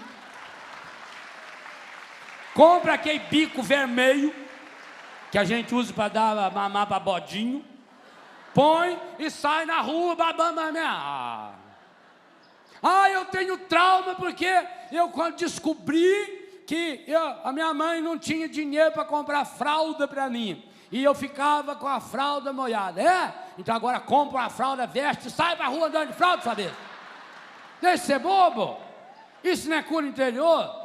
Compra aquele bico vermelho, que a gente usa para dar mamar para bodinho. Põe e sai na rua babando a minha. Eu tenho trauma porque eu quando descobri que a minha mãe não tinha dinheiro para comprar fralda para mim. E eu ficava com a fralda molhada. Então agora compra uma fralda, veste, sai para a rua andando de fralda, sabe? Deixa de ser bobo. Isso não é cura interior.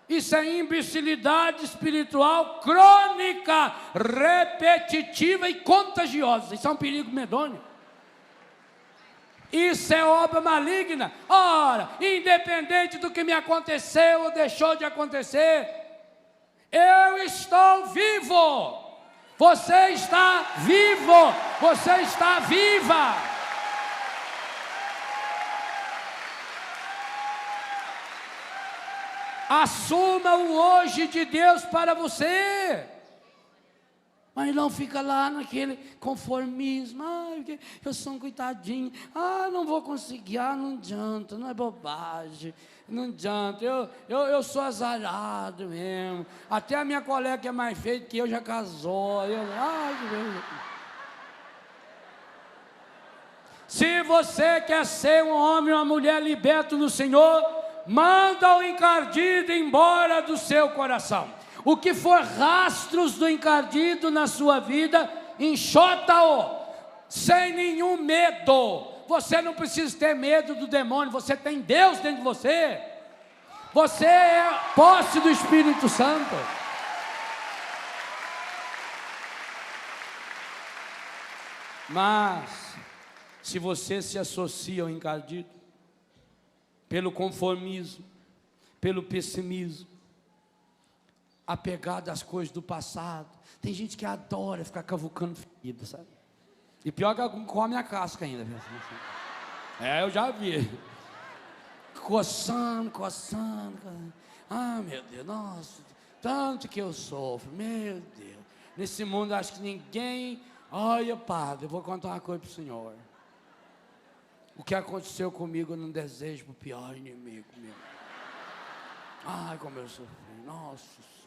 Isso é imbecilidade espiritual crônica, repetitiva e contagiosa. Isso é um perigo medonho. Isso é obra maligna. Ora, independente do que me aconteceu ou deixou de acontecer, eu estou vivo. Você está vivo, você está viva. Assuma o hoje de Deus para você. Mas não fica lá naquele conformismo. Eu sou um coitadinho. Não vou conseguir. Não adianta, não é bobagem. Não adianta, eu sou azarado mesmo. Até a minha colega que é mais feia que eu já casou. Se você quer ser um homem ou uma mulher liberto no Senhor, manda o encardido embora do seu coração. O que for rastros do encardido na sua vida, enxota-o, sem nenhum medo. Você não precisa ter medo do demônio, você tem Deus dentro de você. Você é posse do Espírito Santo. Mas, se você se associa ao encardido, pelo conformismo, pelo pessimismo, apegado às coisas do passado. Tem gente que adora ficar cavucando ferida, sabe? E pior que algum come a casca ainda. Eu já vi. Coçando. Meu Deus, nossa, tanto que eu sofro, meu Deus. Nesse mundo acho que ninguém... Olha, padre, eu vou contar uma coisa para o senhor. O que aconteceu comigo, eu não desejo para o pior inimigo meu. Como eu sofri, nossa Senhora.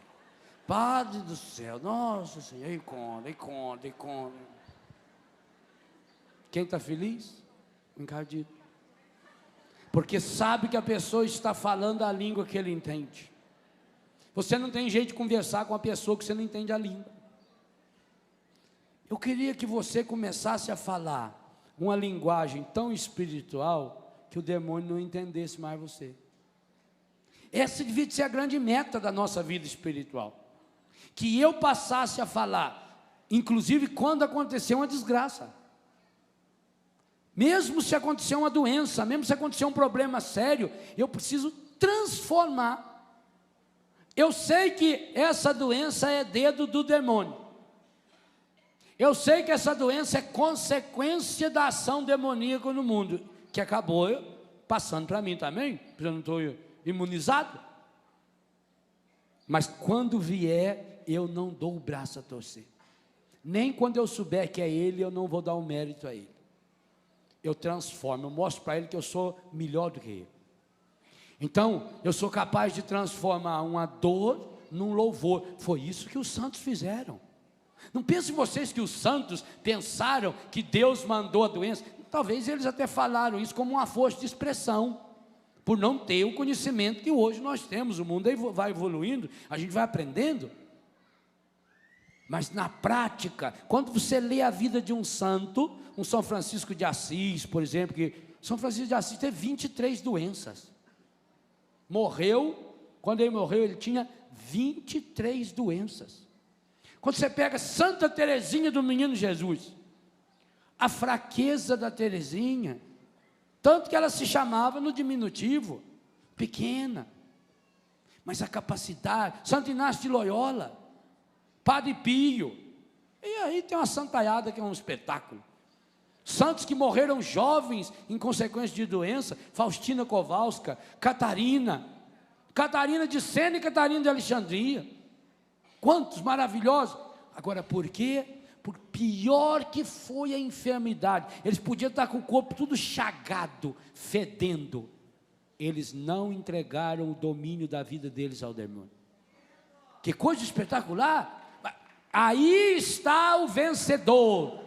Padre do céu, nossa Senhora, e conta. Quem está feliz? O encardido. Porque sabe que a pessoa está falando a língua que ele entende. Você não tem jeito de conversar com a pessoa que você não entende a língua. Eu queria que você começasse a falar uma linguagem tão espiritual que o demônio não entendesse mais você. Essa devia ser a grande meta da nossa vida espiritual. Que eu passasse a falar, inclusive quando acontecer uma desgraça. Mesmo se acontecer uma doença, mesmo se acontecer um problema sério, eu preciso transformar. Eu sei que essa doença é dedo do demônio. Eu sei que essa doença é consequência da ação demoníaca no mundo, que acabou passando para mim também, porque eu não estou imunizado. Mas quando vier, eu não dou o braço a torcer. Nem quando eu souber que é ele, eu não vou dar o mérito a ele. Eu transformo, eu mostro para ele que eu sou melhor do que ele. Então, eu sou capaz de transformar uma dor num louvor. Foi isso que os santos fizeram. Não pensem vocês que os santos pensaram que Deus mandou a doença. Talvez eles até falaram isso como uma força de expressão, por não ter o conhecimento que hoje nós temos. O mundo vai evoluindo, a gente vai aprendendo. Mas na prática, quando você lê a vida de um santo, um São Francisco de Assis, por exemplo, que São Francisco de Assis teve 23 doenças. Quando ele morreu, ele tinha 23 doenças. Quando você pega Santa Teresinha do Menino Jesus, a fraqueza da Teresinha, tanto que ela se chamava no diminutivo, pequena, mas a capacidade, Santo Inácio de Loyola, Padre Pio, e aí tem uma santaiada que é um espetáculo. Santos que morreram jovens em consequência de doença, Faustina Kowalska, Catarina de Sena e Catarina de Alexandria. Quantos maravilhosos! Agora, por quê? Por pior que foi a enfermidade, eles podiam estar com o corpo tudo chagado, fedendo. Eles não entregaram o domínio da vida deles ao demônio. Que coisa espetacular! Aí está o vencedor.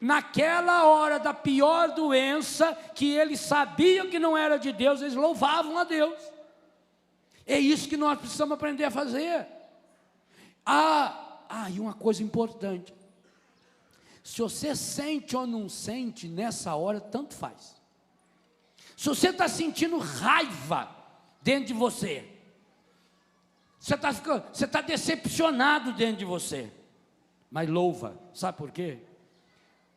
Naquela hora da pior doença, que eles sabiam que não era de Deus, eles louvavam a Deus. É isso que nós precisamos aprender a fazer. E uma coisa importante. Se você sente ou não sente, nessa hora, tanto faz. Se você está sentindo raiva dentro de você, você está decepcionado dentro de você, mas louva. Sabe por quê?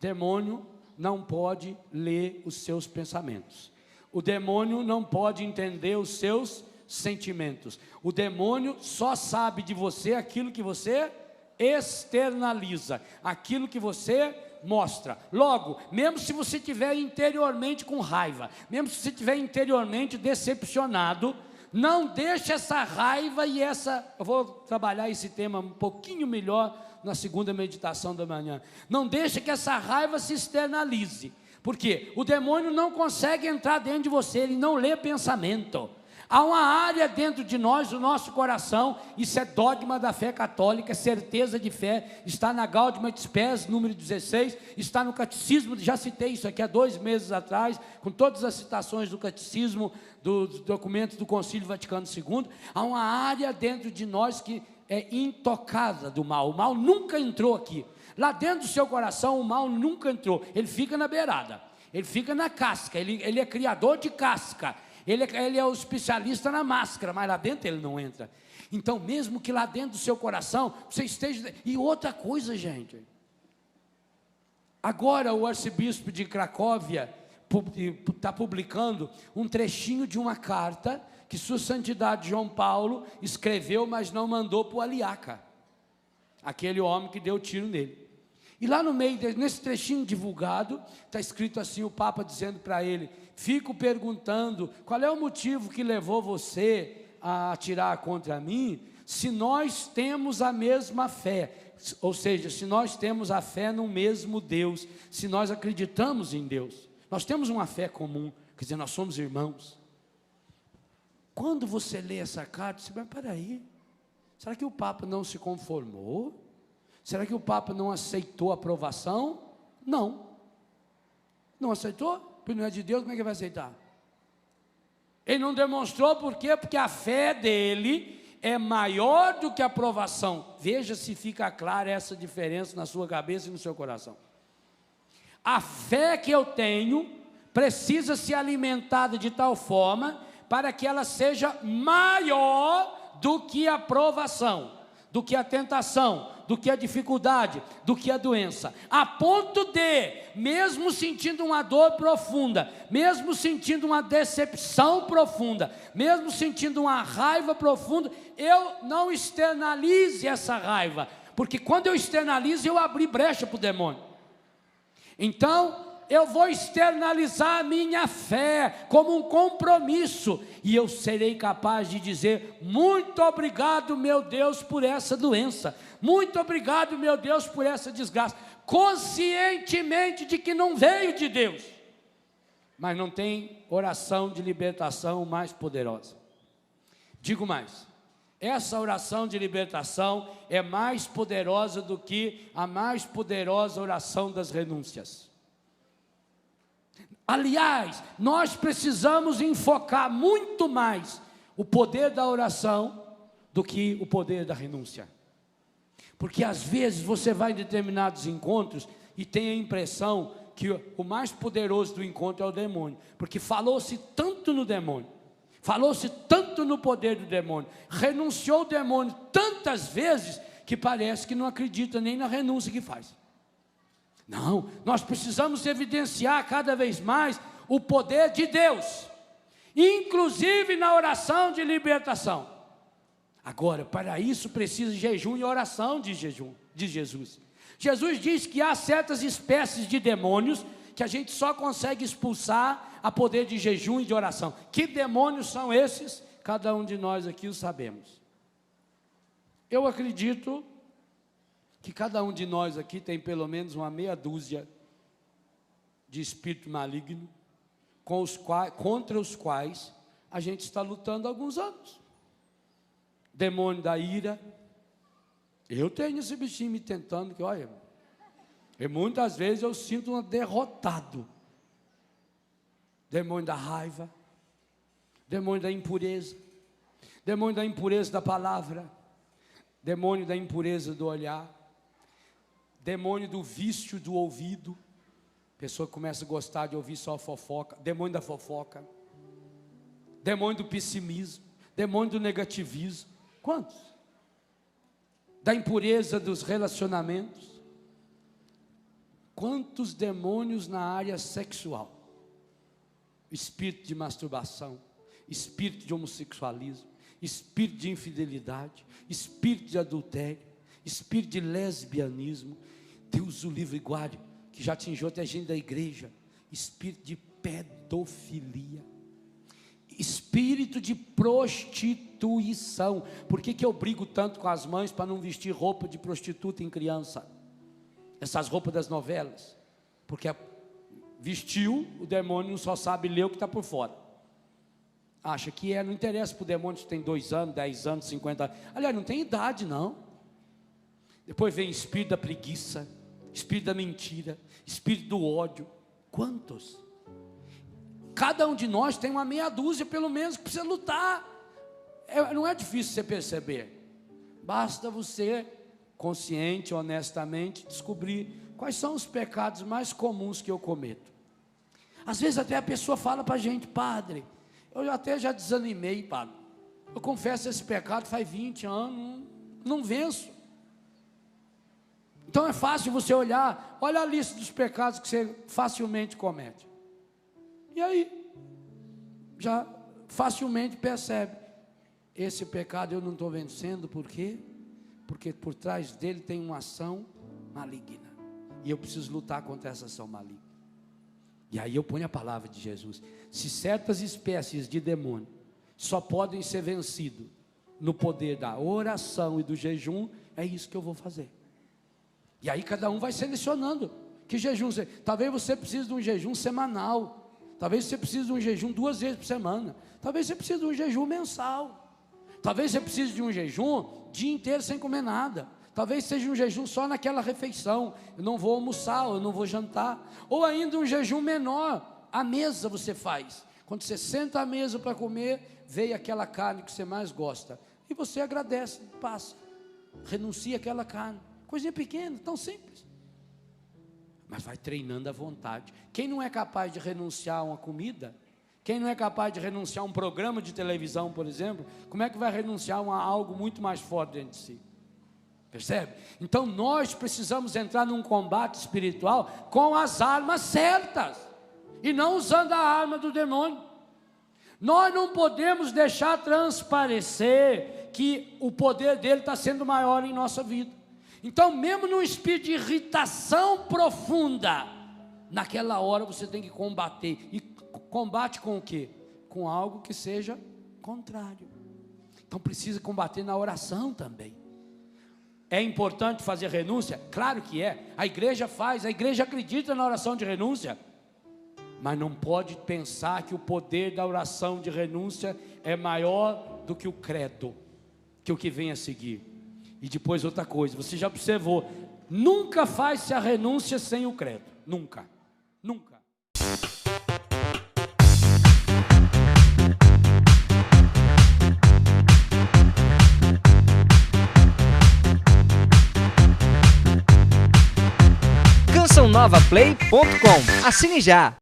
Demônio não pode ler os seus pensamentos. O demônio não pode entender os seus sentimentos. O demônio só sabe de você aquilo que você externaliza aquilo que você mostra. Logo, mesmo se você estiver interiormente com raiva, mesmo se você estiver interiormente decepcionado, não deixe essa raiva e essa... Eu vou trabalhar esse tema um pouquinho melhor na segunda meditação da manhã. Não deixe que essa raiva se externalize. Porque o demônio não consegue entrar dentro de você, ele não lê pensamento. Há uma área dentro de nós, do nosso coração, isso é dogma da fé católica, certeza de fé, está na Gaudium et Spes, número 16, está no catecismo, já citei isso aqui há 2 meses atrás, com todas as citações do catecismo, dos documentos do Concílio Vaticano II. Há uma área dentro de nós que é intocada do mal, o mal nunca entrou aqui. Lá dentro do seu coração o mal nunca entrou, ele fica na beirada, ele fica na casca, ele é criador de casca. Ele é o especialista na máscara, mas lá dentro ele não entra. Então, mesmo que lá dentro do seu coração, você esteja... E outra coisa, gente. Agora o arcebispo de Cracóvia está publicando um trechinho de uma carta que Sua Santidade João Paulo escreveu, mas não mandou para o Aliaca, aquele homem que deu tiro nele. E lá no meio, nesse trechinho divulgado, está escrito assim, o Papa dizendo para ele: fico perguntando, qual é o motivo que levou você a atirar contra mim, se nós temos a mesma fé, ou seja, se nós temos a fé no mesmo Deus, se nós acreditamos em Deus, nós temos uma fé comum, quer dizer, nós somos irmãos. Quando você lê essa carta, você vai, peraí, será que o Papa não se conformou? Será que o Papa não aceitou a aprovação? Não. Não aceitou? Porque não é de Deus, como é que ele vai aceitar? Ele não demonstrou por quê? Porque a fé dele é maior do que a aprovação. Veja se fica clara essa diferença na sua cabeça e no seu coração. A fé que eu tenho precisa ser alimentada de tal forma para que ela seja maior do que a aprovação, do que a tentação, do que a dificuldade, do que a doença, a ponto de, mesmo sentindo uma dor profunda, mesmo sentindo uma decepção profunda, mesmo sentindo uma raiva profunda, eu não externalize essa raiva, porque quando eu externalizo, eu abri brecha para o demônio. Então, eu vou externalizar a minha fé como um compromisso, e eu serei capaz de dizer: muito obrigado, meu Deus, por essa doença, muito obrigado, meu Deus, por essa desgraça, conscientemente de que não veio de Deus. Mas não tem oração de libertação mais poderosa. Digo mais, essa oração de libertação é mais poderosa do que a mais poderosa oração das renúncias. Aliás, nós precisamos enfocar muito mais o poder da oração do que o poder da renúncia. Porque às vezes você vai em determinados encontros e tem a impressão que o mais poderoso do encontro é o demônio. Porque falou-se tanto no demônio, falou-se tanto no poder do demônio, renunciou o demônio tantas vezes que parece que não acredita nem na renúncia que faz. Não, nós precisamos evidenciar cada vez mais o poder de Deus, inclusive na oração de libertação. Agora, para isso precisa de jejum e oração de Jesus. Jesus diz que há certas espécies de demônios que a gente só consegue expulsar a poder de jejum e de oração. Que demônios são esses? Cada um de nós aqui o sabemos. Eu acredito que cada um de nós aqui tem pelo menos uma meia dúzia de espírito maligno contra os quais a gente está lutando há alguns anos. Demônio da ira. Eu tenho esse bichinho me tentando, que olha, e muitas vezes eu sinto um derrotado. Demônio da raiva, demônio da impureza da palavra, demônio da impureza do olhar, demônio do vício do ouvido, pessoa que começa a gostar de ouvir só fofoca, demônio da fofoca, demônio do pessimismo, demônio do negativismo. Quantos? Da impureza dos relacionamentos. Quantos demônios na área sexual? Espírito de masturbação, espírito de homossexualismo, espírito de infidelidade, espírito de adultério, espírito de lesbianismo, Deus o livre e guarde, que já atingiu até gente da igreja, espírito de pedofilia, espírito de prostituição. Por que eu brigo tanto com as mães para não vestir roupa de prostituta em criança? Essas roupas das novelas, porque vestiu, o demônio só sabe ler o que está por fora. Acha que não interessa para o demônio se tem 2 anos, 10 anos, 50 anos. Aliás, não tem idade não. Depois vem espírito da preguiça, espírito da mentira, espírito do ódio. Quantos? Cada um de nós tem uma meia dúzia pelo menos que precisa lutar. Não é difícil você perceber. Basta você, consciente, honestamente, descobrir quais são os pecados mais comuns que eu cometo. Às vezes até a pessoa fala para a gente: padre, eu até já desanimei, padre, eu confesso esse pecado faz 20 anos, não venço. Então é fácil você olhar, olha a lista dos pecados que você facilmente comete. E aí, já facilmente percebe, esse pecado eu não estou vencendo, por quê? Porque por trás dele tem uma ação maligna, e eu preciso lutar contra essa ação maligna. E aí eu ponho a palavra de Jesus: se certas espécies de demônio só podem ser vencidos no poder da oração e do jejum, é isso que eu vou fazer. E aí cada um vai selecionando que jejum. Talvez você precise de um jejum semanal, talvez você precise de um jejum 2 vezes por semana, talvez você precise de um jejum mensal, talvez você precise de um jejum dia inteiro sem comer nada, talvez seja um jejum só naquela refeição, eu não vou almoçar, eu não vou jantar, ou ainda um jejum menor, à mesa você faz, quando você senta à mesa para comer, veio aquela carne que você mais gosta, e você agradece, passa, renuncia àquela carne, coisinha pequena, tão simples, mas vai treinando a vontade. Quem não é capaz de renunciar a uma comida, quem não é capaz de renunciar a um programa de televisão, por exemplo, como é que vai renunciar a algo muito mais forte dentro de si? Percebe? Então nós precisamos entrar num combate espiritual com as armas certas, e não usando a arma do demônio. Nós não podemos deixar transparecer que o poder dele está sendo maior em nossa vida. Então, mesmo num espírito de irritação profunda, naquela hora você tem que combater. E combate com o quê? Com algo que seja contrário. Então precisa combater na oração também. É importante fazer renúncia? Claro que é. A igreja faz, a igreja acredita na oração de renúncia. Mas não pode pensar que o poder da oração de renúncia é maior do que o credo, que o que vem a seguir. E depois outra coisa, você já observou, nunca faz-se a renúncia sem o credo, nunca, nunca. CançãoNovaPlay.com. Assine já!